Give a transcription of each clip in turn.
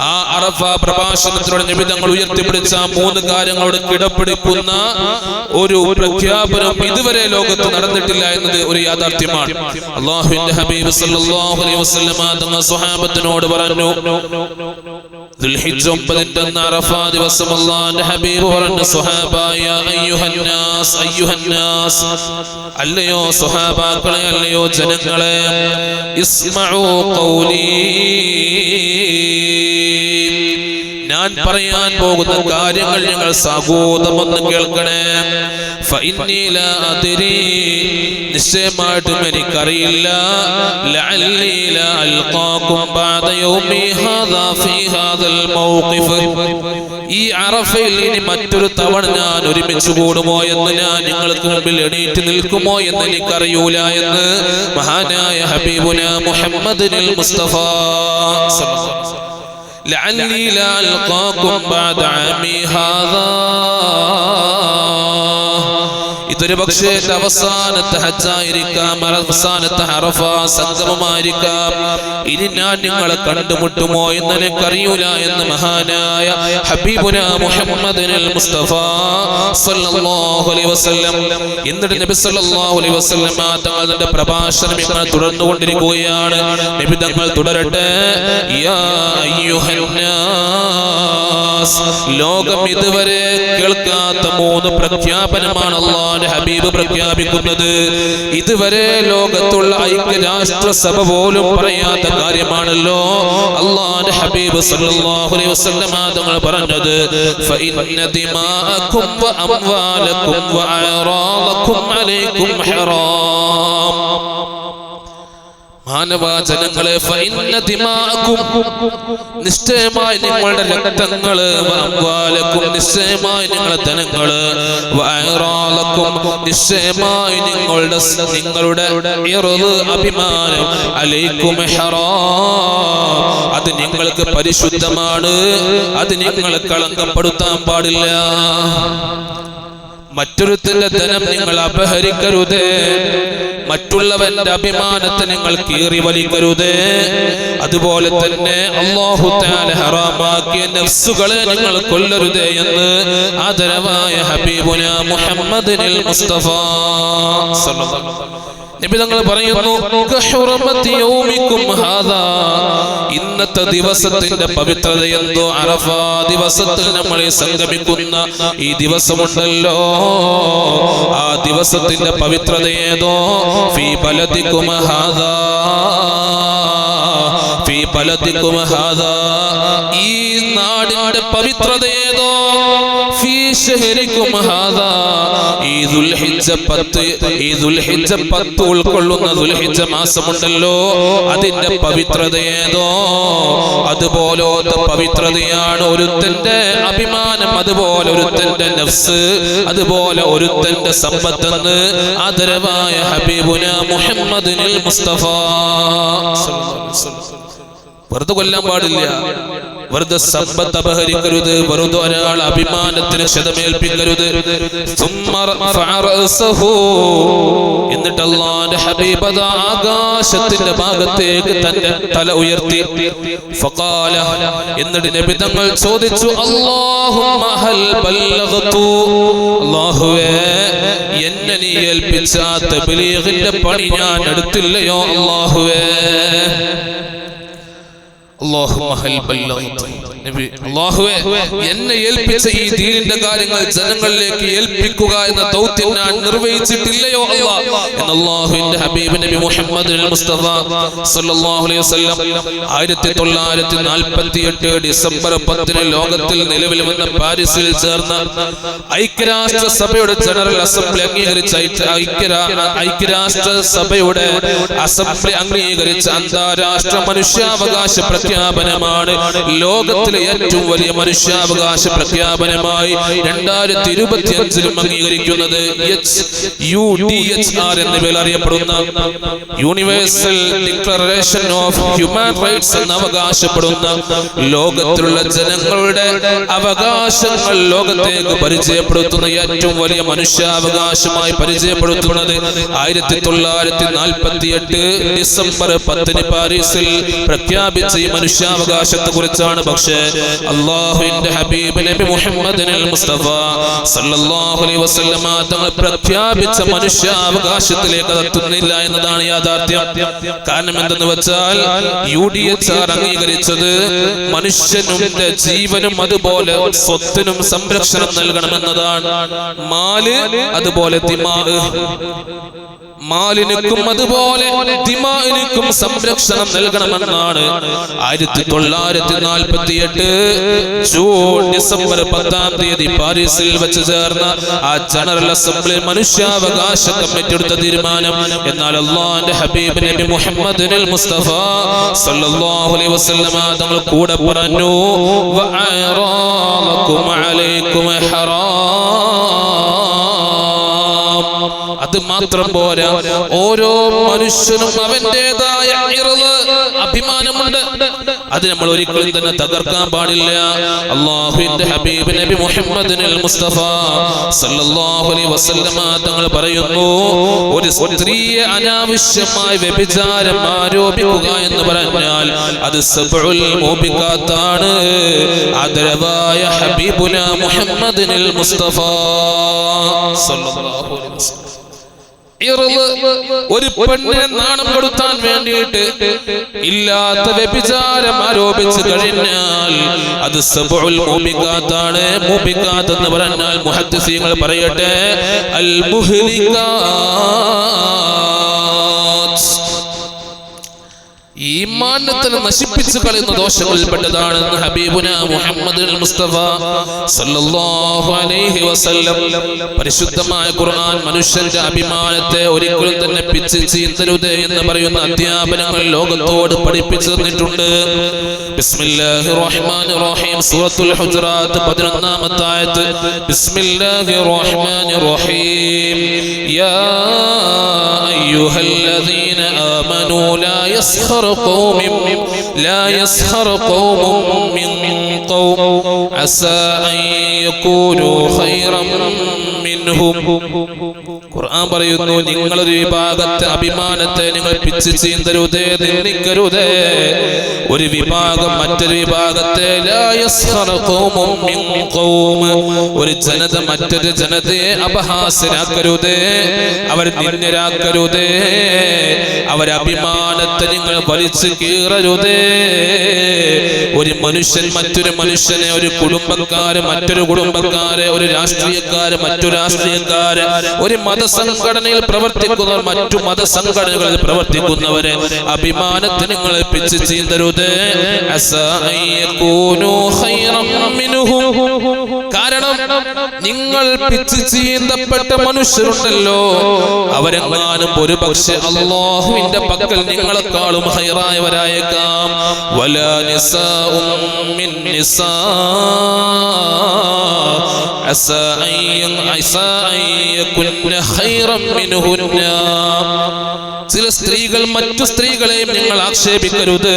ആ അറഫ പ്രഭാഷണത്തിലൂടെ നബി തങ്ങൾ ഉയർത്തിപ്പിടിച്ച 3 കാര്യങ്ങളോട് കിടപിടിക്കുന്ന ഒരു പ്രഖ്യാപനം ഇതുവരെ ലോകത്ത് നടന്നിട്ടില്ല എന്നത് ഒരു യാഥാർത്ഥ്യമാണ്. അല്ലാഹുവിന്റെ ഹബീബ് സല്ലല്ലാഹു അലൈഹി വസല്ലം തങ്ങൾ സ്വഹാബത്തിനോട് പറഞ്ഞു, ദുൽഹിജ്ജ 9 അറഫ ദിവസം അല്ലാഹുവിന്റെ ഹബീബ് പറഞ്ഞു, സ്വഹാബ യാ അയ്യുഹന്നാസ് അയ്യുഹന്നാസ്, അല്ലയോ സ്വഹാബാക്കളെ, അല്ലയോ ജനങ്ങളെ, ഇസ്മഉ ഖൗലി, ഞാൻ പറയാൻ പോകുന്ന കാര്യങ്ങൾ നിങ്ങൾ സാഗോദമൊന്ന് കേൾക്കണേ. ഫഇന്നി ലാ അദ്രി, നിശ്ചയമായിട്ടും എനിക്കറിയില്ല, ലഅല്ലി ലാ അൽഖാകും ബഅദ യൗമി ഹാദാ ഫീ ഹാദൽ മൗഖിഫ്, ഈ അറഫയിൽ ഇനി മറ്റൊരു തവണ ഞാൻ ഒരുമിച്ച് കൂടുമോ എന്ന്, ഞാൻ നിങ്ങൾക്ക് മുമ്പിൽ എണീറ്റ് നിൽക്കുമോ എന്ന് എനിക്കറിയൂല എന്ന് മഹാനായ ഹബീബുനാ മുഹമ്മദുൽ മുസ്തഫ ലഅല്ലി ലാ അൽഖാകും ബഅദ ആമി ഹാദാ, ഇതൊരു പക്ഷേ അവസാനത്തെ ഹജ്ജായിരിക്കാം, അവസാനത്തെ അറഫ സംഗമമായിരിക്കാം, ഇനി ഞാൻ നിങ്ങളെ കണ്ടുമുട്ടുമോ എന്ന് എനിക്കറിയൂല എന്ന് മഹാനായ ഹബീബുനാ മുഹമ്മദുൽ മുസ്തഫ സല്ലല്ലാഹു അലൈഹി വസല്ലം. എന്നിട്ട് നബി സല്ലല്ലാഹു അലൈഹി വസല്ലം തങ്ങളുടെ പ്രഭാഷണം ഇങ്ങനെ തുടർന്നുകൊണ്ടിരിക്കുകയാണ്. നബി തങ്ങൾ തുടരട്ടെ, യാ അയ്യുഹന്നാസ്, ലോകം ഇതുവരെ കേൾക്കാത്ത 3 പ്രഖ്യാപനമാണ് അല്ലാഹുവിന്റെ ഹബീബ് പ്രഖ്യാപിക്കുന്നത്. ഇതുവരെ ലോകത്തുള്ള ഐക്യരാഷ്ട്രസഭ പോലും പറയാത്ത കാര്യമാണല്ലോ അല്ലാഹുവിന്റെ ഹബീബ് സല്ലല്ലാഹു അലൈഹി വസല്ലം തങ്ങൾ പറഞ്ഞത്. ഫഇന്ന ദിമാഅകും വ അംവാലകും വ അഅറാദകും അലൈക്കും ഹറാം. മാനവജനങ്ങളെ, ഫഇന്ന ദിമാഅകും, നിശ്ചയമായി നിങ്ങളുടെ രക്തങ്ങള്, വഅംവാലകും, നിശ്ചയമായി നിങ്ങളുടെ ധനങ്ങള്, വഅറാദകും, നിശ്ചയമായി നിങ്ങളുടെ ഇർദ്, അഭിമാനം, അലൈക്കും ഹറാം, അത് നിങ്ങൾക്ക് പരിശുദ്ധമാണ്, അത് നിങ്ങൾ കളങ്കപ്പെടുത്താൻ പാടില്ല. മറ്റൊരുത്തന്റെ ധനം നിങ്ങൾ അപഹരിക്കരുത്, മറ്റുള്ളവന്റെ അഭിമാനത്തെ നിങ്ങൾ കീറി വലിക്കരുത്, അതുപോലെ തന്നെ അല്ലാഹു തആല ഹറാമാക്കിയ നഫ്സുകളെ നിങ്ങൾ കൊല്ലരുത് എന്ന് ആദരവായ ഹബീബുനാ മുഹമ്മദുൽ മുസ്തഫ സല്ലല്ലാഹു അലൈഹി വസല്ലം നബി തങ്ങൾ പറയുന്നു, കഹുറമത്തി യൗമിക്കും ഹാദാ, ഇന്നത്തെ ദിവസത്തിന്റെ പവിത്രത എന്തോ, അറഫ ദിവസത്തിൽ നമ്മൾ സംഗമിക്കുന്ന ഈ ദിവസമുണ്ടല്ലോ, ആ ദിവസത്തിന്റെ പവിത്രത ഏതോ, ഫീ ബലദികും ഹാദാ, ഫീ ബലദികും ഹാദാ, ഈ നാടിന്റെ പവിത്രത ഏതോ, ഫീ ശഹരികും ഹാദാ, ഈ ദുൽഹിജ്ജ 10 ഉൾക്കൊള്ളുന്ന ദുൽഹിജ്ജ മാസമുണ്ടല്ലോ, അതിന്റെ പവിത്രത ഏതോ, അതുപോലത്തെ പവിത്രതയാണ് ഒരുത്തന്റെ അഭിമാനം, അതുപോലെ ഒരുത്തന്റെ നഫ്സ്, അതുപോലെ ഒരുത്തന്റെ സമ്പത്തെന്ന് ആദരവായ ഹബീബുനാ മുഹമ്മദുൽ മുസ്തഫ. വെറുതെ കൊല്ലാൻ പാടില്ല, വെറുതെ സമ്പത്ത് അപഹരിക്കരുത്, വെറുതെ ഒരാൾ അഭിമാനത്തിന് ക്ഷതമേൽപ്പിക്കരുത്. എന്നിട്ട് അല്ലാഹുവിന്റെ ഹബീബ് ആകാശത്തിന്റെ ഭാഗത്തേക്ക് തന്റെ തല ഉയർത്തി, ഫഖാല, എന്നിട്ട് നബി തങ്ങൾ ചോദിച്ചു, അല്ലാഹുമ്മ ഹൽ ബല്ലഗ്തു, അല്ലാഹുവേ, എന്നെ നീ ഏൽപ്പിച്ച തബ്ലീഗിന്റെ പണി ഞാൻ എടുത്തില്ലയോ അല്ലാഹുവേ, അല്ലാഹുവേ, എന്നെ ഏൽപ്പിച്ച ഈ ദീനിന്റെ കാര്യങ്ങൾ ജനങ്ങളിലേക്ക് ഏൽപ്പിക്കുക എന്ന ദൗത്യം ഞാൻ നിർവഹിച്ചിട്ടില്ലയോ അല്ലാഹ് എന്ന് അല്ലാഹുവിന്റെ ഹബീബ് നബി മുഹമ്മദുൽ മുസ്തഫ സല്ലല്ലാഹു അലൈഹി വസല്ലം 1948 ഡിസംബർ 10 ലോകത്തിൽ നിലവിൽ വന്ന പാരീസിൽ ചേർന്ന ഐക്യരാഷ്ട്ര സഭയുടെ ജനറൽ അസംബ്ലി അംഗീകരിച്ച ഐക്യരാഷ്ട്ര സഭയുടെ അസംബ്ലി അംഗീകരിച്ച അന്താരാഷ്ട്ര മനുഷ്യാവകാശ പ്രഖ്യാപനമാണ് ലോകത്ത് ലോകത്തിലെ ഏറ്റവും വലിയ മനുഷ്യാവകാശ പ്രഖ്യാപനമായി 2025 അംഗീകരിക്കുന്നത് UDHR എന്ന പേരിൽ അറിയപ്പെടുന്ന universal declaration of human rights എന്ന് അവകാശപ്പെടുന്ന ലോകത്തിലുള്ള ജനങ്ങളുടെ അവകാശങ്ങൾ ലോകത്തേക്ക് പരിചയപ്പെടുത്തുന്ന ഏറ്റവും വലിയ മനുഷ്യാവകാശമായി പരിചയപ്പെടുത്തുന്നത് 1948 ഡിസംബർ 10 പാരീസിൽ പ്രഖ്യാപിച്ച ഈ മനുഷ്യാവകാശത്തെ കുറിച്ചാണ്. പക്ഷേ അല്ലാഹുവിന്റെ ഹബീബ് നബി മുഹമ്മദ് മുസ്തഫ സല്ലല്ലാഹു അലൈഹി വസല്ലമ തങ്ങൾ പ്രഖ്യാപിച്ച മനുഷ്യാവകാശത്തിലേക്ക് എത്തുന്നില്ല എന്നതാണ് യാഥാർത്ഥ്യം. കാരണം എന്തെന്ന് വെച്ചാൽ UDHR അംഗീകരിച്ചത് മനുഷ്യനുടെ ജീവനും അതുപോലെ സ്വത്തിനും സംരക്ഷണം നൽകണമെന്നതാണ്. മാല് അതുപോലെ മാലിനും അതുപോലെ ദിമാഇനും സംരക്ഷണം നൽകണമെന്നാണ് 1948 ജൂൺ ഡിസംബർ 10 പാരീസിൽ വെച്ച് ചേർന്ന ആ ജനറൽ അസംബ്ലി മനുഷ്യാവകാശ കമ്മിറ്റി എടുത്ത തീരുമാനം. എന്നാൽ അല്ലാഹുവിന്റെ ഹബീബ് നബി മുഹമ്മദ് മുസ്തഫ സല്ലല്ലാഹു അലൈഹി വസല്ലമ തങ്ങൾ കൂടെ പറഞ്ഞു വഅറാലകും അലൈക്കും ഹറാം. അത് മാത്രം പോരാ, ഓരോ മനുഷ്യനും അവന്റേതായ അഭിമാനമുണ്ട്. അത് നമ്മൾ ഒരിക്കലും തന്നെ തകർക്കാൻ പാടില്ല. അല്ലാഹുവിന്റെ ഹബീബ് നബി മുഹമ്മദ് മുസ്തഫ സല്ലല്ലാഹു അലൈഹി വസല്ലമ തങ്ങൾ പറയുന്നു, ഒരു സ്ത്രീയെ അനാവശ്യമായി വ്യഭിചാരം ആരോപിക്കുക എന്ന് പറഞ്ഞാൽ അത് സബ്ഉൽ മൂബിഖാത്താണ്. ആദരവായ ഹബീബുന മുഹമ്മദ് മുസ്തഫ സല്ലല്ലാഹു അലൈഹി വസല്ലം ഒരു പെണ്ണിനെ നാണം കൊടുത്താൻ വേണ്ടിയിട്ട് ഇല്ലാത്ത വ്യഭിചാരം ആരോപിച്ചു കഴിഞ്ഞാൽ അത് സബ്ഉൽ മൂബിഖാത്താണ്. മൂബിഖാത്ത് എന്ന് പറഞ്ഞാൽ മുഹദ്ദിസീങ്ങൾ പറയട്ടെ അൽ മുഹ്ലിഖാത്ത്, ഈമാനത്തെ നശിപ്പിച്ചു കളയുന്ന ദോഷങ്ങളിൽപ്പെട്ടതാണെന്ന് ഹബീബുന മുഹമ്മദ് മുസ്തഫ സല്ലല്ലാഹു അലൈഹി വസല്ലം പരിശുദ്ധമായ ഖുർആൻ മനുഷ്യന്റെ അഭിമാനത്തെ ഒരിക്കലും തന്നെ പിച്ച് ചീന്തരുത് എന്ന് പറയുന്ന അധ്യാപനങ്ങൾ ലോകത്തോട് പഠിപ്പിച്ചു തന്നിട്ടുണ്ട്. ബിസ്മില്ലാഹിർ റഹ്മാനിർ റഹീം സൂറത്തുൽ ഹുജറാത്ത് 11-ാമത്തെ ആയത്ത്. ബിസ്മില്ലാഹിർ റഹ്മാനിർ റഹീം യാ അയ്യുഹല്ലദീന ആമനൂ ലാ യസ്ഖർ قوم لا يسخر قوم من قوم عسى أن يكونوا خيرا منهم. ഖുർആൻ പറയുന്നു, നിങ്ങളൊരു വിഭാഗത്തെ അഭിമാനത്തെ നിങ്ങൾ പിച്ച് ചീന്തരുതേ, നിന്ദിക്കരുതേ. ഒരു വിഭാഗം മറ്റൊരു വിഭാഗത്തെ ലാ യസ്ഖർ ഖൗമും മിൻ ഖൗം, ഒരു ജനത മറ്റൊരു ജനതയെ അപഹാസ്യരാക്കരുതേ, അവർ നിന്ദ്യരാക്കരുതേ, അവരുടെ അഭിമാനത്തെ നിങ്ങൾ വലിച്ചു കീറരുതേ. ഒരു മനുഷ്യൻ മറ്റൊരു മനുഷ്യനെ, ഒരു കുടുംബക്കാര് മറ്റൊരു കുടുംബക്കാരെ, ഒരു രാഷ്ട്രീയക്കാര് മറ്റൊരു രാഷ്ട്രീയക്കാര്, ഒരു മതസംഘടനയിൽ പ്രവർത്തിക്കുന്നവർ മറ്റു മതസംഘടനകളിൽ പ്രവർത്തിക്കുന്നവരെ അഭിമാനത്തെ നിങ്ങൾ പിച്ച് ചീന്തരുത്. കാരണം നിങ്ങൾ പിച്ച് ചീന്തപ്പെട്ട മനുഷ്യരുണ്ടല്ലോ, അവരെങ്ങാനും ഒരു പക്ഷെ അല്ലാഹുവിന്റെ പക്കൽ നിങ്ങളെക്കാളും ഖൈറായവരായേക്കാം. വലാ നിസാഉം മിൻ നിസാ അസാ അയ്യകുന്ന ഖൈറൻ മിൻഹുന്ന. ചില സ്ത്രീകൾ മറ്റു സ്ത്രീകളെയും നിങ്ങൾ ആക്ഷേപിക്കരുത്.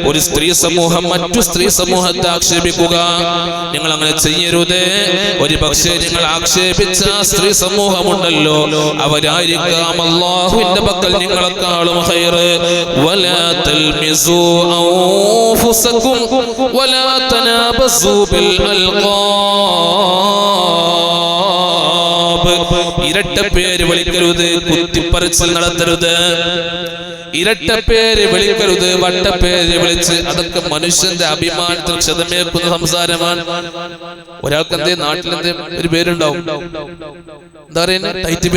ഒരു സ്ത്രീ സമൂഹം മറ്റു സ്ത്രീ സമൂഹത്തെ ആക്ഷേപിക്കുക, നിങ്ങൾ അങ്ങനെ ചെയ്യരുത്. ഒരു പക്ഷേ നിങ്ങൾ ആക്ഷേപിച്ച സ്ത്രീ സമൂഹമുണ്ടല്ലോ, അവരായിരിക്കാം അല്ലാഹുവിന്റെ പക്കൽ നിങ്ങളെക്കാളും ഖൈർ. വലാ തൽമിസു അൻഫുസകും വലാ തനാബസു ബിൽ അൽഖാബ്. ഇരട്ട പേര് വിളിക്കരുത്, കുത്തിപ്പറിച്ചൽ നടത്തരുത്. ഇരട്ട പേര് വിളിക്കരുത്, വട്ടപ്പേര് വിളിച്ച്, അതൊക്കെ മനുഷ്യന്റെ അഭിമാനത്തിൽ ക്ഷതമേൽക്കുന്ന സംസാരമാണ്. ഒരാൾക്ക് എന്തേ നാട്ടിലെന്തേ ഒരു പേരുണ്ടാവും, എന്താ പറയുന്നത്, ടൈറ്റ്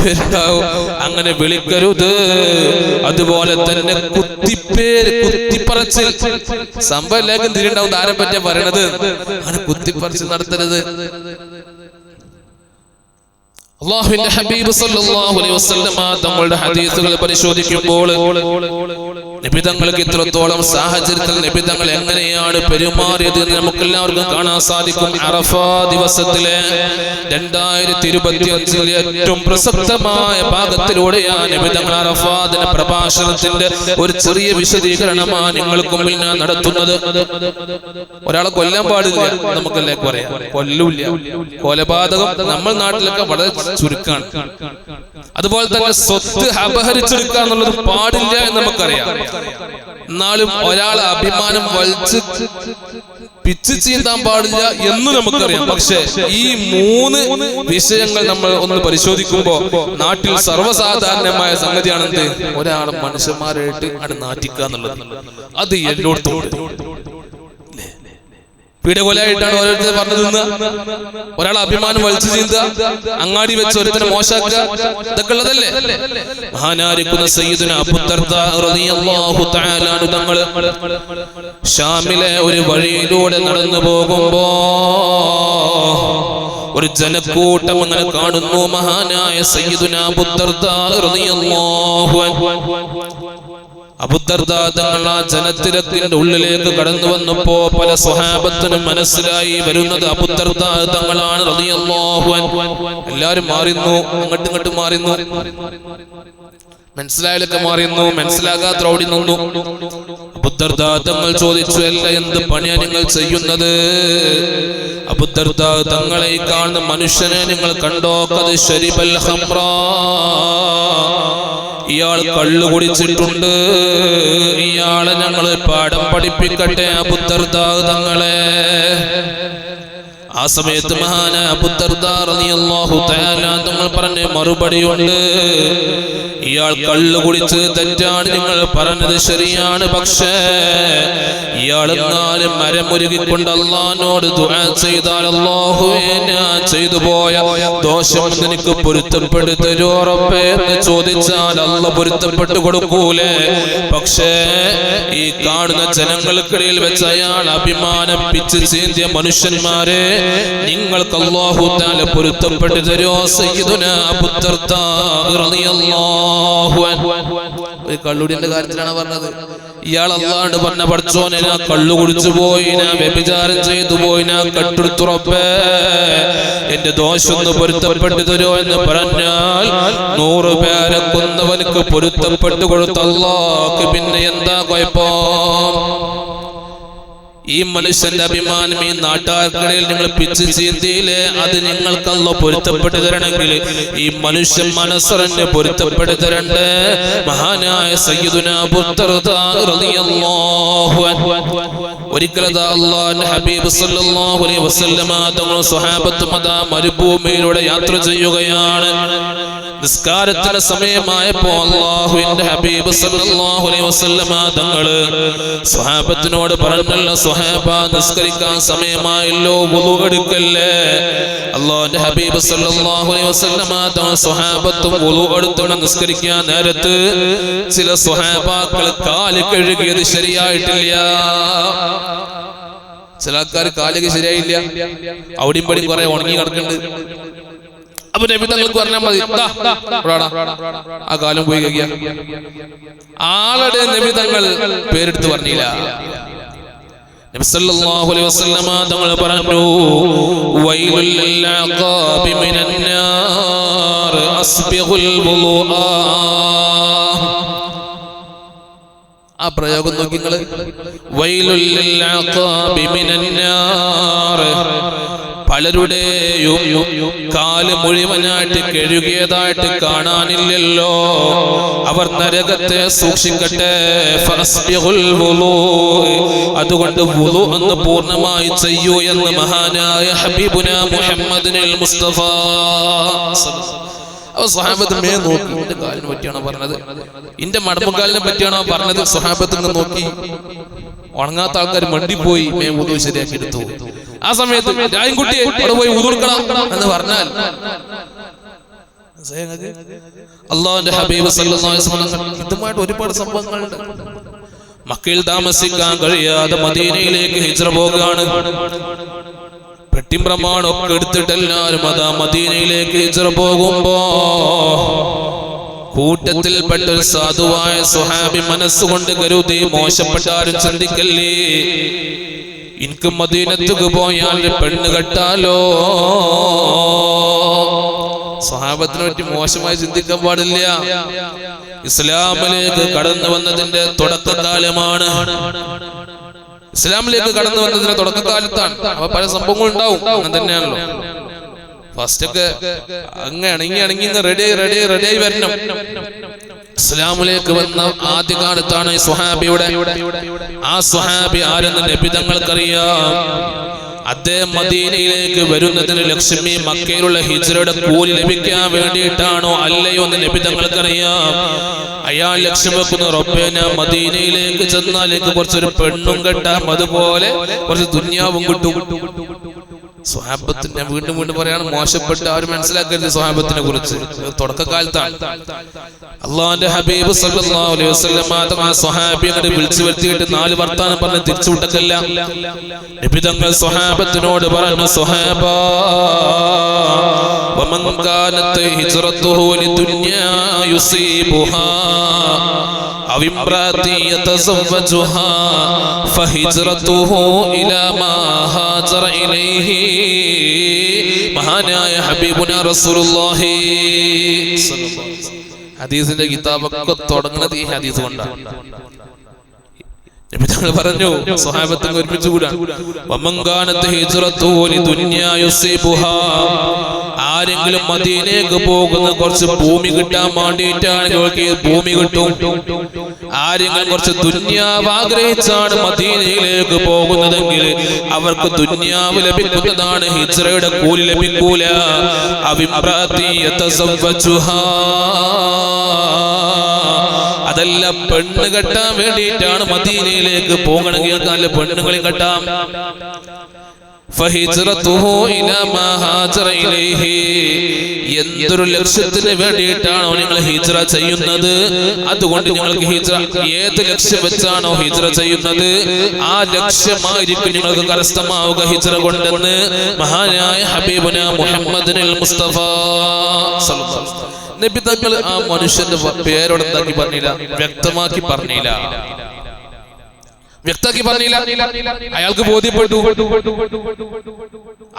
പേരുണ്ടാവും. അങ്ങനെ വിളിക്കരുത്. അതുപോലെ തന്നെ കുത്തിപ്പേര്, കുത്തിപ്പറച്ചിൽ, സംഭവം ലേഖം തിരിണ്ടാവും ആരെ പറ്റിയാ പറയണത്, അങ്ങനെ കുത്തിപ്പറച്ചിൽ നടത്തരുത്. അല്ലാഹുവിന്റെ ഹബീബ് സല്ലല്ലാഹു അലൈഹി വസല്ലമ തങ്ങളുടെ ഹദീസുകൾ പരിശോധിക്കുമ്പോൾ നിബിതങ്ങൾക്ക് ഇത്രത്തോളം സാഹചര്യത്തിൽ നിബിതങ്ങൾ എങ്ങനെയാണ് പെരുമാറിയത് എന്ന് നമുക്കെല്ലാവർക്കും കാണാൻ സാധിക്കും. അറഫാ ദിവസത്തിലെ 2025 ഏറ്റവും പ്രസക്തമായ ഭാഗത്തിലൂടെയാണ് നിബിതങ്ങൾ അറഫാദിന്റെ പ്രഭാഷണത്തിന്റെ ഒരു ചെറിയ വിശദീകരണമാണ് നിങ്ങൾക്ക് മുമ്പിൽ ഞാൻ നടത്തുന്നത്. ഒരാളെ കൊല്ലാൻ പാടില്ല, നമുക്കെല്ലാം പറയാം, കൊല്ലൂല്ല. കൊലപാതകം നമ്മൾ നാട്ടിലൊക്കെ വളരെ ചുരുക്കാണ്. അതുപോലെ തന്നെ സ്വത്ത് അപഹരിച്ചെടുക്കുക എന്നുള്ളത് പാടില്ല എന്ന് നമുക്കറിയാം. എന്നാലും ഒരാളെ അഭിമാനം വലിച്ച് പിച്ച് ചീന്താൻ പാടില്ല എന്ന് നമുക്കറിയാം. പക്ഷെ ഈ 3 വിഷയങ്ങൾ നമ്മൾ ഒന്ന് പരിശോധിക്കുമ്പോ നാട്ടിൽ സർവ്വസാധാരണമായ സംഗതിയാണെന്ത്? ഒരാളെ മനുഷ്യന്മാരായിട്ട് ആണ് നാറ്റിക്കുക എന്നുള്ളത്. അത് എല്ലായിടത്തും പീഡകൊലയായിട്ടാണ് ഓരോരുത്തർ പറഞ്ഞത്. ഒരാളെ അഭിമാനം വലിച്ചു ചീന്തുക, അങ്ങാടി വെച്ച് ഓരോരുത്തരെ മോശാക്കുക, ഇതൊക്കെ ഉള്ളതല്ലേ? മഹാനായിരിക്കുന്ന സയ്യിദുനാ അബൂ ദർദാ റളിയല്ലാഹു തആല അൻഹു തങ്ങൾ ഷാമിലെ ഒരു വഴിയിലൂടെ നടന്നു പോകുമ്പോ ഒരു ജനക്കൂട്ടം അങ്ങനെ കാണുന്നു. മഹാനായ സയ്യിദുനാ അബൂ ദർദാ റളിയല്ലാഹു അൻഹു അബൂ ദർദാ തങ്ങൾ ആ ജനത്തിരക്കിന്റെ ഉള്ളിലേക്ക് കടന്നു വന്നപ്പോ പല സ്വഹാബത്തിനും മനസ്സിലായി വരുന്നത് അബൂ ദർദാ തങ്ങളാണ് റളിയല്ലാഹു അൻഹു. എല്ലാരും മാറിന്നു, അങ്ങോട്ടും ഇങ്ങോട്ടും മാറിന്നു. മനസ്സിലായാലൊക്കെ മാറിന്നു, മനസ്സിലാകാത്ത ഓടി നിന്നു. അബൂ ദർദാ തങ്ങൾ ചോദിച്ചു, അല്ല എന്ത് പണിയാ നിങ്ങൾ ചെയ്യുന്നത്? അബൂ ദർദാ തങ്ങളെ കാണുന്ന മനുഷ്യനെ നിങ്ങൾ കണ്ടോ? ഖദ് ശരിബൽ ഖംറാ, ഇയാൾ കള്ളു കുടിച്ചിട്ടുണ്ട്, ഇയാളെ ഞങ്ങൾ പാഠം പഠിപ്പിക്കട്ടെ അബൂ ദർദാ തങ്ങളെ. ആ സമയത്ത് മഹാനായ അബൂ ദർദാ റളിയല്ലാഹു തആല തങ്ങൾ പറഞ്ഞ മറുപടിയുണ്ട്, ഇയാൾ കള്ളു കുടിച്ചത് തെറ്റാണ്, നിങ്ങൾ പറഞ്ഞത് ശരിയാണ്. പക്ഷേ ഇയാൾ എന്നാലും മരമുരുകിക്കൊണ്ട് അല്ലാഹുവോട് ദുആ ചെയ്താൽ അല്ലാഹുവേ ഞാൻ ചെയ്തു പോയ ദോഷം എനിക്ക് പൊരുത്തപ്പെടുത്തി തരുമോ റബ്ബേ എന്ന് ചോദിച്ചാൽ അല്ലാഹു പൊരുത്തപ്പെട്ടു കൊടുക്കൂലേ? പക്ഷേ ഈ കാണുന്ന ജനങ്ങൾക്കിടയിൽ വെച്ച് അയാൾ അഭിമാനം പിച്ച് ചീന്തിയ മനുഷ്യന്മാരെ നിങ്ങൾക്ക് അല്ലാഹു തആല പൊരുത്തപ്പെട്ടു തരുമോ? സയ്യിദുനാ അബൂ ദർദാ റളിയല്ലാഹു അൻഹു ഒരു കള്ളുടിന്റെ കാര്യത്തിലാണ് പറഞ്ഞത്. ഇയാൾ അല്ലാഹുവോട് പറഞ്ഞ പടച്ചോനെ ഞാൻ കള്ളു കുടിച്ചു പോയി, ഞാൻ വ്യഭിചാരം ചെയ്തു പോയി, ഞാൻ കട്ടെടുത്തു റബ്ബേ എന്റെ ദോഷം ഒന്ന് പൊരുത്തപ്പെട്ടു തരുമോ എന്ന് പറഞ്ഞാൽ 100 പേരെ കൊന്നവനക്ക് പൊരുത്തപ്പെട്ടു കൊടുത്ത അല്ലാഹുക്ക് പിന്നെ എന്താ കുഴപ്പം? ഈ മനുഷ്യന്റെ അഭിമാനം ഈ നാട്ടുകാർക്കിടയിൽ നിങ്ങൾ പിച്ച് ചീന്തിയില്ലേ, അത് നിങ്ങൾക്ക് അല്ലാഹു പൊരുത്തപ്പെട്ടു തരണമെങ്കിൽ ഈ മനുഷ്യൻ മനസ്സറിഞ്ഞ് പൊരുത്തപ്പെട്ടു തരണ്ടേ. മഹാനായ സയ്യിദുനാ അബൂ ദർദാ റളിയല്ലാഹു അൻഹു ഒരിക്കലതാ അല്ലാഹുവിന്റെ ഹബീബ് സല്ലല്ലാഹു അലൈഹി വസല്ലമ തങ്ങൾ സ്വഹാബത്തും അതാ മരുഭൂമിയിലൂടെ യാത്ര ചെയ്യുകയാണ്. നിസ്കാരത്തിന്റെ സമയമായപ്പോൾ അല്ലാഹുവിന്റെ ഹബീബ് സല്ലല്ലാഹു അലൈഹി വസല്ലമ തങ്ങൾ സ്വഹാബത്തിനോട് പറഞ്ഞല്ലോ, സ്വഹാബ നിസ്കരിക്കാൻ സമയമായല്ലോ, വുളു എടുക്കല്ലേ. അല്ലാഹുവിന്റെ ഹബീബ് സല്ലല്ലാഹു അലൈഹി വസല്ലമ തങ്ങൾ സ്വഹാബത്തും വുളു എടുത്തുകൊണ്ട് നിസ്കരിക്കാൻ നേരത്ത് ചില സ്വഹാബാക്കൾ കാല് കഴുകിയത് ശരിയായിട്ടില്ല. ചില ആൾക്കാർ കാലുകൾ ശരിയായില്ല, അവിടെയും പടിയും കുറെ ഉണങ്ങി കിടക്കുന്നുണ്ട്. അപ്പൊ നബി തങ്ങൾക്ക് പറഞ്ഞാൽ മതി, ആ കാലം പോയി കഴിയ. ആളുടെ നബി തങ്ങൾ പേരെടുത്ത് പറഞ്ഞില്ല. നബി സല്ലല്ലാഹു അലൈഹി വസല്ലമ തങ്ങൾ പറഞ്ഞു, വൈലുൽ ലിൽ അഖാബി മിനൻ നാർ അസ്ബിഗുൽ വുളുആ. ആ പ്രയോഗം നോക്കി നിങ്ങൾ, വൈലുൽ ലിൽ അഖാബി മിനൻ നാർ, പലരുടെയും കാല് മുഴുവനായിട്ട് കഴുകിയതായിട്ട് കാണാനില്ലല്ലോ, അവർ നരകത്തെ സൂക്ഷിക്കട്ടെ. അതുകൊണ്ട് വുളു എന്ന് പൂർണ്ണമായി ചെയ്യൂ എന്ന് മഹാനായ ഹബീബുനാ മുഹമ്മദിനുൽ മുസ്തഫ സ്വഹാബത്ത് മേ നോക്കി, എന്റെ കാലിനെ പറ്റിയാണോ പറഞ്ഞത്, എന്റെ മടമ്പുകാലിനെ പറ്റിയാണോ പറഞ്ഞത്? സ്വഹാബത്ത് നോക്കി, ഉണങ്ങാത്ത ആൾക്കാർ മണ്ടിപ്പോയി മേ വുളു ശരിയാക്കി എടുത്തു. ആ സമയത്ത് രായൻകുട്ടിയെ അവിടെ പോയി ഉതുർക്കണം എന്ന് പറഞ്ഞാൽ അല്ലാഹുവിന്റെ ഹബീബ് സല്ലല്ലാഹു അലൈഹി വസല്ലം ഇതുമായിട്ട് ഒരുപാട് സംഭവങ്ങളുണ്ട്. മക്കയിൽ താമസിക്കാൻ കഴിയാതെ മദീനയിലേക്ക് ഹിജ്റ പോകുകയാണ്. പെട്ടിയും പ്രമാണമൊക്കെ എടുത്തിട്ട് എല്ലാവരും അതാ മദീനയിലേക്ക് ഹിജ്റ പോകുമ്പോ കൂട്ടത്തിൽപ്പെട്ട ഒരു സാധുവായ സ്വഹാബി മനസ്സുകൊണ്ട് കരുതി മോശപ്പെട്ടാരും ചിന്തിക്കല്ലേ, എനിക്ക് മദീനത്തേക്ക് പോയാൽ പെണ്ണ് കെട്ടാലോ. സ്വഹാബത്തിനെ പറ്റി മോശമായി ചിന്തിക്കാൻ പാടില്ല. ഇസ്ലാമിലേക്ക് കടന്നു വന്നതിന്റെ തുടക്കകാലമാണ്. ഇസ്ലാമിലേക്ക് കടന്നു വന്നതിന്റെ തുടക്കകാലത്താണ്. അപ്പൊ പല സംഭവങ്ങൾ ഉണ്ടാവും. അങ്ങനെ തന്നെയാണല്ലോ. ഫസ്റ്റ് ഒക്കെ ഇങ്ങനെയാണെങ്കിൽ റെഡി വരണം. ഇസ്ലാമിലേക്ക് വന്ന ആദ്യകാലത്താണ് ഈ സ്വഹാബിയുടെ. ആ സ്വഹാബി ആരെന്ന് നബി തങ്ങൾക്കറിയാം. അദ്ദേഹം മദീനയിലേക്ക് വരുന്നതിന് ലക്ഷ്മി മക്കയിലുള്ള ഹിജ്റയുടെ കൂലി ലഭിക്കാൻ വേണ്ടിയിട്ടാണോ അല്ലയോ എന്ന് നബി തങ്ങൾക്കറിയാം. അയാൾ ലക്ഷ്യം വെക്കുന്ന റബ്ബേ, ഞാൻ മദീനയിലേക്ക് ചെന്നാൽ എനിക്ക് കുറച്ചൊരു പെണ്ണും കെട്ടാം, അതുപോലെ കുറച്ച് ദുനിയാവും കിട്ടും. സ്വഹാബത്തിനെ വീണ്ടും പറയാണ്, മോശപ്പെട്ട് ആരും മനസ്സിലാക്കരുത് സ്വഹാബത്തിനെ കുറിച്ച്. തുടക്കകാലത്താണ് അള്ളാഹുവിന്റെ ഹബീബ് സല്ലല്ലാഹു അലൈഹി വസല്ലം ആ സ്വഹാബിയെ വിളിച്ചു വരുത്തിയിട്ട് 4 വർത്താനം പറഞ്ഞ് തിരിച്ചു വിട്ടക്കല്ല. നബി തങ്ങൾ സ്വഹാബത്തിനോട് പറഞ്ഞു, സ്വഹാബാ വമൻ കാനത് ഹിജ്റതുഹു ലിദുനിയാ യുസീബുഹാ أو امرأة يتزوجها فهجرته إلى ما هاجر إليه. മഹാനായ ഹബീബുനാ റസൂലുള്ളാഹി ഹദീസിന്റെ കിതാബൊക്കെ തുടങ്ങുന്നത് ഈ ഹദീസ് കൊണ്ടാണ്. നബി തങ്ങൾ പറഞ്ഞു, സ്വഹാബത്തുകൾ ഒരുമിച്ച് കൂടാൻ, വമൻ കാനത് ഹിജ്റതുഹു ലിദുനിയാ യുസീബുഹാ, ആരെങ്കിലും മദീനയിലേക്ക് പോകുന്ന കുറച്ച് ഭൂമി കിട്ടാൻ വേണ്ടിയിട്ടാണെങ്കിൽ ഭൂമി കിട്ടും. ആരെങ്കിലും കുറച്ച് ദുന്യാവ് ആഗ്രഹിച്ചാണ് മദീനയിലേക്ക് പോകുന്നതെങ്കിൽ അവർക്ക് ദുന്യാവ് ലഭിക്കുന്നതാണ്, ഹിജ്റയുടെ കൂലി ലഭിക്കൂല. അതല്ല, പെണ്ണ് കെട്ടാൻ വേണ്ടിയിട്ടാണ് മദീനയിലേക്ക് പോകണമെങ്കിൽ നല്ല പെണ്ണുങ്ങളെ കെട്ടാം. എന്തൊരു ലക്ഷ്യത്തിന് വേണ്ടിയിട്ടാണോ നിങ്ങൾ ഹിജ്റ ചെയ്യുന്നത്, അതുകൊണ്ട് നിങ്ങൾക്ക് ഹിജ്റ ഏത് ലക്ഷ്യം വെച്ചാണോ ഹിജ്റ ചെയ്യുന്നത് ആ ലക്ഷ്യമായിരിക്കും നിങ്ങൾക്ക് കരസ്ഥമാവുക ഹിജ്റ കൊണ്ടെന്ന് മഹാനായ ഹബീബുനാ മുഹമ്മദുൽ മുസ്തഫ സല്ലല്ലാഹു അലൈഹി വസല്ലം. നബി തങ്ങൾ ആ മനുഷ്യന്റെ പേരോട് എന്താക്കി പറഞ്ഞില്ല, വ്യക്തമാക്കി പറഞ്ഞില്ല. അയാൾക്ക് ബോധ്യപ്പെട്ടു,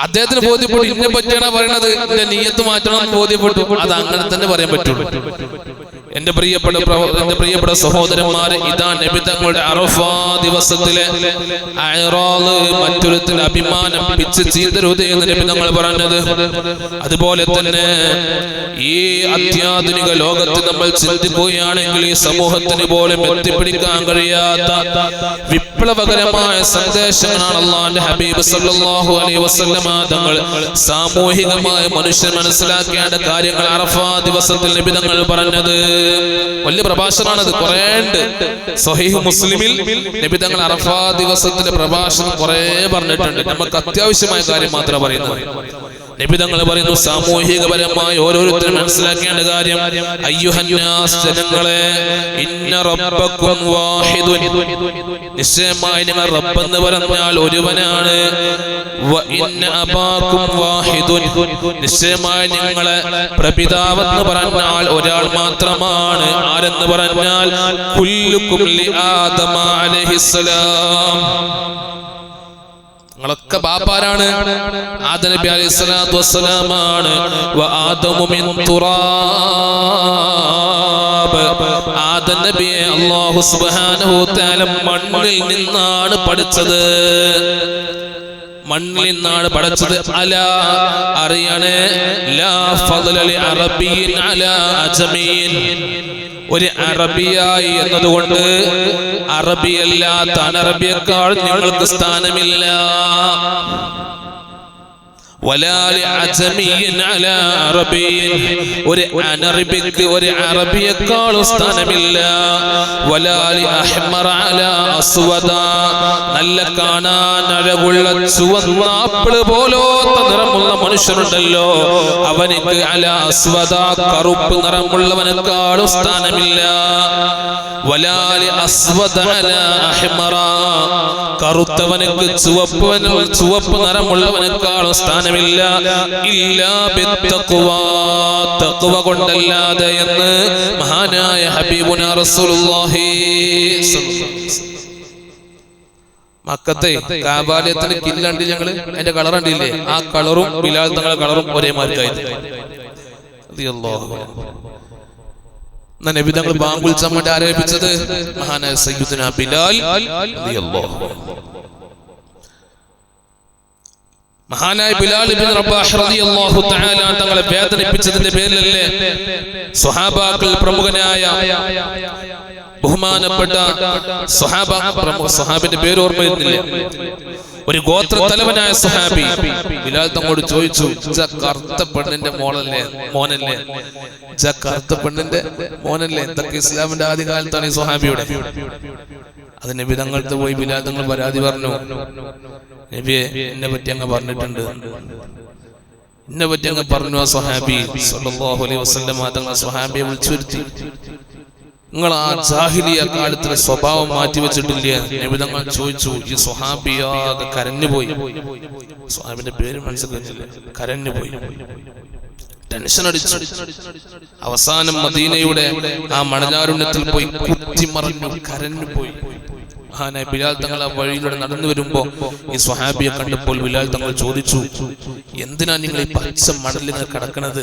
അദ്ദേഹത്തിന് ബോധ്യപ്പെട്ടു, ഇതിനെ പറ്റിയാണ് പറയണത്, എന്റെ നിയ്യത്ത് മാറ്റണം എന്ന് ബോധ്യപ്പെട്ടു. അത് അങ്ങനെ തന്നെ പറയാൻ പറ്റുള്ളൂ. എന്റെ പ്രിയപ്പെട്ട സഹോദരന്മാരെ, ഇതാ നബി തങ്ങളുടെ അറഫാ ദിവസത്തിലെ മറ്റൊരുത്തിന് അഭിമാനം പിച്ച് ചീന്തരുത് എന്ന് നബി തങ്ങൾ പറഞ്ഞത്. അതുപോലെ തന്നെ ഈ അത്യാധുനിക ലോകത്ത് നമ്മൾ ചിന്തിക്കുകയാണെങ്കിൽ ഈ സമൂഹത്തിന് പോലും എത്തിപ്പിടിക്കാൻ കഴിയാത്ത വിപ്ലവകരമായ സന്ദേശങ്ങളാണ് അല്ലാഹുവിന്റെ ഹബീബ് സല്ലല്ലാഹു അലൈഹി വസല്ലം തങ്ങൾ സാമൂഹികമായ മനുഷ്യൻ മനസ്സിലാക്കേണ്ട കാര്യങ്ങൾ അറഫാ ദിവസത്തിൽ നബി തങ്ങൾ പറഞ്ഞത്. വലിയ പ്രഭാഷണമാണത്, കുറേ ഉണ്ട്. സ്വഹീഹ് മുസ്ലിമിൽ നബി തങ്ങൾ അറഫാ ദിവസത്തിലെ പ്രഭാഷണം കുറേ പറഞ്ഞിട്ടുണ്ട്. നമുക്ക് അത്യാവശ്യമായ കാര്യം മാത്രം പറയുന്നത്. നബി തങ്ങൾ പറയുന്നു, സാമൂഹികപരമായി ഓരോരുത്തരും മനസ്സിലാക്കേണ്ട കാര്യം, അയ്യുഹന്നാസ്, ജനങ്ങളെ, ഇന്ന റബ്ബക്കും വാഹിദുൻ, നിശ്ചയമായി നിങ്ങൾ റബ്ബ് എന്ന് പറഞ്ഞാൽ ഒരുവനാണ്. വ ഇന്ന അബാക്കും വാഹിദുൻ, നിശ്ചയമായി നിങ്ങളെ പ്രപിതാവെന്ന് പറഞ്ഞാൽ ഒരാൾ മാത്രമാണ്. ആരെന്ന് പറഞ്ഞാൽ കുല്ലുക്കും ലി ആദമ അലൈഹിസ്സലാം, നിങ്ങളൊക്കെ ബാപ്പാരാണ്. ആദം നബി അലൈഹിസ്സലാത്തു വസ്സലാമാണ്. വ ആദമു മിൻ തുറാബ്, ആദം നബിയെ അല്ലാഹു സുബ്ഹാനഹു തആല മണ്ണിൽ നിന്നാണ് പഠിച്ചത്. മണ്ണിൽ നിന്നാണ് പഠിച്ചത്. അലാ, അറിയണേ, ലാ ഫളല ലി അറബിയിൻ അലാ അജമീൻ, ഒരു അറബിയായി എന്നതുകൊണ്ട് അറബിയല്ലാത്ത അനറബിയേക്കാൾ നിങ്ങൾക്ക് സ്ഥാനമില്ല. വലാലി അജമിയൻ അലാ അറബിയൻ, ഒരു അനറബിക്ക് ഒരു അറബിയേക്കാളും സ്ഥാനമില്ല. വലാലി അഹ്മറ അലാ അസ്വദ, നല്ല കാണാൻ അഴകുള്ള ചുവന്ന ആപ്പിൾ പോലത്തെ നിറമുള്ള മനുഷ്യനുണ്ടല്ലോ, അവനിക്ക് അലാ അസ്വദ, കറുപ്പ് നിറമുള്ളവനേക്കാളും സ്ഥാനമില്ല. വലാലി അസ്വദ അലാ അഹ്മറ, കറുത്തവനക്ക് ചുവപ്പ് നിറമുള്ളവനേക്കാളും സ്ഥാനമില്ല. സ്ഥാനമില്ല ഇല്ലാ ബിത്തഖ്വാ, തഖ്വ കൊണ്ടല്ലാതെ എന്ന് മഹാനായ ഹബീബുനാ റസൂലുള്ളാഹി മക്കത്തെ കാബാലയത്തിന് കില്ലണ്ടി ഞങ്ങള് അതിന്റെ കളർ കണ്ടില്ലേ? ആ കളറും ബിലാൽ തങ്ങളുടെ കളറും ഒരേ മാർക്കായിരുന്നു. നബി തങ്ങൾ ബാങ്കുൽ ചമ്മട്ട് ആരംഭിച്ചത് മഹാനായ സയ്യിദുനാ ബിലാൽ റളിയല്ലാഹു അൻഹു. മഹാനായ ബിലാൽ ഇബ്നു റബാഹ് റളിയല്ലാഹു തആല തങ്ങളെ വേദനിപ്പിച്ചതിന്റെ പേരിലല്ലേ സ്വഹാബാക്കൾ പ്രമുഖനായ ബഹുമാനപ്പെട്ട സ്വഹാബിന്റെ പേര് ഓർമ്മ വരുന്നില്ല, ഒരു ഗോത്ര തലവനായ സ്വഹാബി ബിലാൽ തങ്ങളോട് ചോദിച്ചു, കറുത്ത പെണ്ണിന്റെ മോനല്ലേ? കറുത്ത പെണ്ണിന്റെ മോനല്ലേ? എന്തൊക്കെ ഇസ്ലാമിന്റെ ആദ്യകാലത്താണ് ഈ സ്വഹാബിയുടെ. അത് നബി തങ്ങൾക്ക് പോയി ബിലാൽ തങ്ങൾ പരാതി പറഞ്ഞു, നബിയെ എന്നെ പറ്റി അങ്ങ് പറഞ്ഞിട്ടുണ്ട്, എന്നെ പറ്റി അങ്ങ് പറഞ്ഞു. ആ സ്വഹാബി സല്ലല്ലാഹു അലൈഹി വസല്ലം തങ്ങൾ സ്വഹാബിയെ വിളിച്ചു വരുത്തി, നിങ്ങൾ ആ ജാഹിലിയ കാലത്തിലെ സ്വഭാവം മാറ്റി വെച്ചിട്ടില്ലേ? നബി തങ്ങൾ ചോദിച്ചു. ഈ സ്വഹാബിയാകെ കരഞ്ഞുപോയി. സ്വഹാബിന്റെ പേര് മനസ്സിലാക്കില്ല, കരഞ്ഞുപോയി, ടെൻഷൻ അടിച്ചു. അവസാനം മദീനയുടെ ആ മണലാരുണ്യത്തിൽ പോയി കുത്തിമറഞ്ഞു, കരഞ്ഞുപോയി. മഹാനായ ബിലാൽ തങ്ങൾ ആ വഴിയിലൂടെ നടന്നു വരുമ്പോ ഈ സ്വഹാബിയെ കണ്ടപ്പോൾ ബിലാൽ തങ്ങൾ ചോദിച്ചു, എന്തിനാ നിങ്ങൾ ഈ പച്ച മണലിൽ കിടക്കണത്?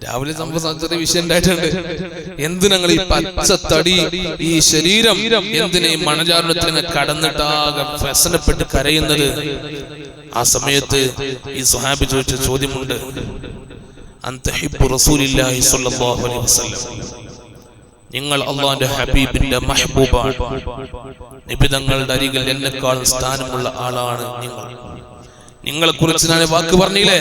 രാവിലെ സംഭവ വിഷയം ഉണ്ടായിട്ടുണ്ട്. എന്തിനാ നിങ്ങൾ ഈ പച്ച തടി, ഈ ശരീരം എന്തിനാ ഈ മണലാരുണ്യത്തിൽ കടന്നിട്ടാകെ വ്യസനപ്പെട്ട് കരയുന്നത്? ആ സമയത്ത് ഈ സ്വഹാബി ചോദിച്ച ചോദ്യമുണ്ട്, അൻത ഹിബ്ബു റസൂലില്ലാഹി സ്വല്ലല്ലാഹു അലൈഹി വസല്ലം, നിങ്ങൾ അല്ലാഹുവിന്റെ ഹബീബിന്റെ മഹ്ബൂബാണ്, നബി തങ്ങളുടെ അരികിൽ എന്നെക്കാളും സ്ഥാനമുള്ള ആളാണ് നിങ്ങൾ. നിങ്ങളെ കുറിച്ച് ഞാൻ വാക്ക് പറഞ്ഞില്ലേ,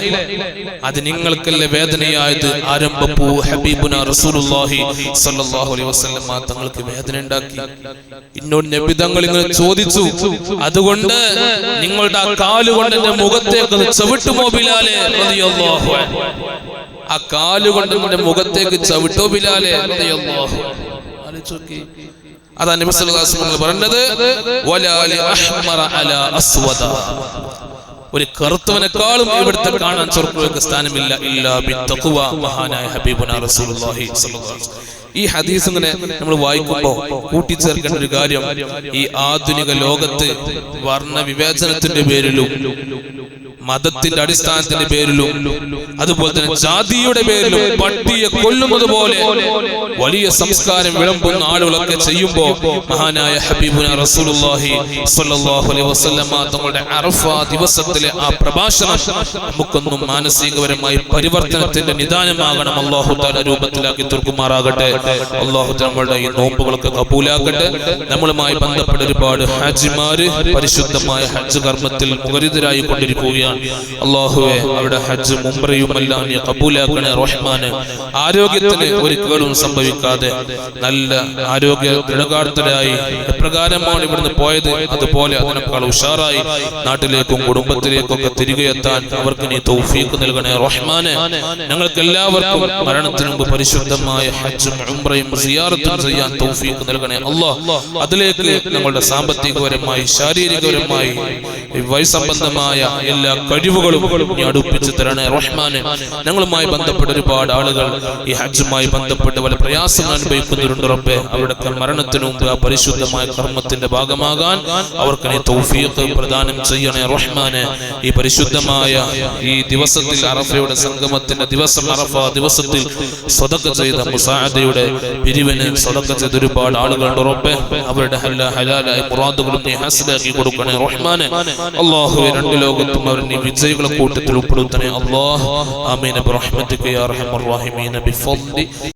അത് നിങ്ങൾക്കല്ലേ വേദനയായത്. ആരംഭപ്പൂ ഹബീബുനാ റസൂലുള്ളാഹി സ്വല്ലല്ലാഹു അലൈഹി വസല്ലം തങ്ങൾക്ക് വേദന ഉണ്ടാക്കി. ഇന്നോട് നബി തങ്ങൾ ഇങ്ങനെ ചോദിച്ചു, അതുകൊണ്ട് നിങ്ങളുടെ ആ കാലുകൊണ്ട് എന്റെ മുഖത്തേക്ക് ചവിട്ടുമോ ബിലാലെ റളിയല്ലാഹു അൻഹു? ആ കാലുകൊണ്ട് എന്റെ മുഖത്തേക്ക് ചവിട്ടോ ബിലാലെ റളിയല്ലാഹു അൻഹു? അതാ നബി സല്ലല്ലാഹു അലൈഹി വസല്ലം പറഞ്ഞത്, വലാ ലി അഹ്മറ അലാ അസ്വദ, ഒരു കറുത്തവനെക്കാളും ഇവിടുത്തെ കാണാൻ ചൊർക്കുകൾക്ക് സ്ഥാനമില്ല ഇല്ലാ ബിത്തഖ്വ. മഹാനായ ഹബീബുനാ റസൂലുള്ളാഹി സ്വല്ലല്ലാഹു അലൈഹി വസല്ലം. ഈ ഹദീസ് ഇങ്ങനെ നമ്മൾ വായിക്കുമ്പോൾ കൂട്ടിച്ചേർക്കേണ്ട ഒരു കാര്യം, ഈ ആധുനിക ലോകത്ത് വർണ്ണ വിവേചനത്തിന്റെ പേരിലും മതത്തിന്റെ അടിസ്ഥാനത്തിന്റെ പേരിലും അതുപോലെ തന്നെ ജാതിയുടെ പേരിലും പട്ടിയെ കൊല്ലുന്നത് പോലെ വലിയ സംസ്കാരം വിളമ്പുന്ന ആളുകളൊക്കെ ചെയ്യുമ്പോൾ മഹാനായ ഹബീബുനാ റസൂലുള്ളാഹി സ്വല്ലല്ലാഹു അലൈഹി വസല്ലം തങ്ങളുടെ അറഫ ദിവസത്തിലെ ആ പ്രഭാഷണം നമുക്കൊന്നും മാനസികപരമായി പരിവർത്തനത്തിന്റെ നിദാനമാകണം. അല്ലാഹു തആല രൂപത്തിലാക്കി തീർക്കുമാറാകട്ടെ. അല്ലാഹു നമ്മളുടെ ഈ നോമ്പുകളൊക്കെ കബൂലാക്കട്ടെ. നമ്മളുമായി ബന്ധപ്പെട്ട ഒരുപാട് ഹാജിമാര് പരിശുദ്ധമായ ഹജ്ജ് കർമ്മത്തിൽ മുഖരിതരായി കൊണ്ടിരിക്കുകയാണ്. അല്ലാഹുവേ, അവരുടെ ഹജ്ജും ഉംറയും എല്ലാം നീ കബൂലാക്കണേ റഹ്മാനെ. ആരോഗ്യത്തിന് ഒരു കേടും സംഭവിക്കാതെ നല്ല ആരോഗ്യ ദൃഢകാർത്തരായി എപ്രകാരമാണ് ഇവിടുന്ന് പോയത് അതുപോലെ അതിനേക്കാൾ ഉഷാറായി നാട്ടിലേക്കും കുടുംബത്തിലേക്കും ഒക്കെ തിരികെ എത്താൻ അവർക്ക് നീ തൗഫീഖ് നൽകണേ റഹ്മാനെ. ഞങ്ങൾക്ക് എല്ലാവർക്കും മരണത്തിന് മുമ്പ് പരിശുദ്ധമായ ഹജ്ജും ഉംറയും സിയാറത്തും ചെയ്യാൻ തൗഫീഖ് നൽകണേ അല്ലാഹ്. അതിലേക്ക് ഞങ്ങളുടെ സാമ്പത്തികപരമായി ശാരീരികപരമായി വൈസംബന്ധമായ എല്ലാ കഴിവുകളും നീ അടുപ്പിച്ചു തരണേ റഹ്മാനെ. ഞങ്ങളുമായി ബന്ധപ്പെട്ട ഒരുപാട് ആളുകൾ ഈ ഹജ്ജുമായി ബന്ധപ്പെട്ട് പല പ്രയാസങ്ങൾ അനുഭവിക്കുന്നുണ്ട് റബ്ബേ. അവരുടെ മരണത്തിനു മുമ്പ് ആ പരിശുദ്ധമായ കർമ്മത്തിന്റെ ഭാഗമാകാൻ അവർക്ക് നീ തൗഫീഖ് പ്രദാനം ചെയ്യണേ റഹ്മാനെ. ഈ പരിശുദ്ധമായ ഈ ദിവസത്തിൽ അറഫയുടെ സംഗമത്തിന്റെ ദിവസം അറഫ ദിവസത്തിൽ സ്വതക്ക ചെയ്ത മുസാഅദയുടെ പിരിവിന് സ്വതക്ക ചെയ്ത ഒരുപാട് ആളുകളുണ്ട് റബ്ബേ. അവരുടെ ഹലാലായ മുറാദുകളും നീ ഹാസിലാക്കി കൊടുക്കണേ റഹ്മാനെ. അല്ലാഹുവേ, രണ്ട് ലോകത്തും അവർ നീ വിജയികളെ കൂട്ടത്തിൽ ഉൾപ്പെടുത്തണേ അല്ലാഹ്. ആമീൻ ബിറഹ്മതിക യാ അർഹമർ റഹീമീൻ ബിഫദ്ലി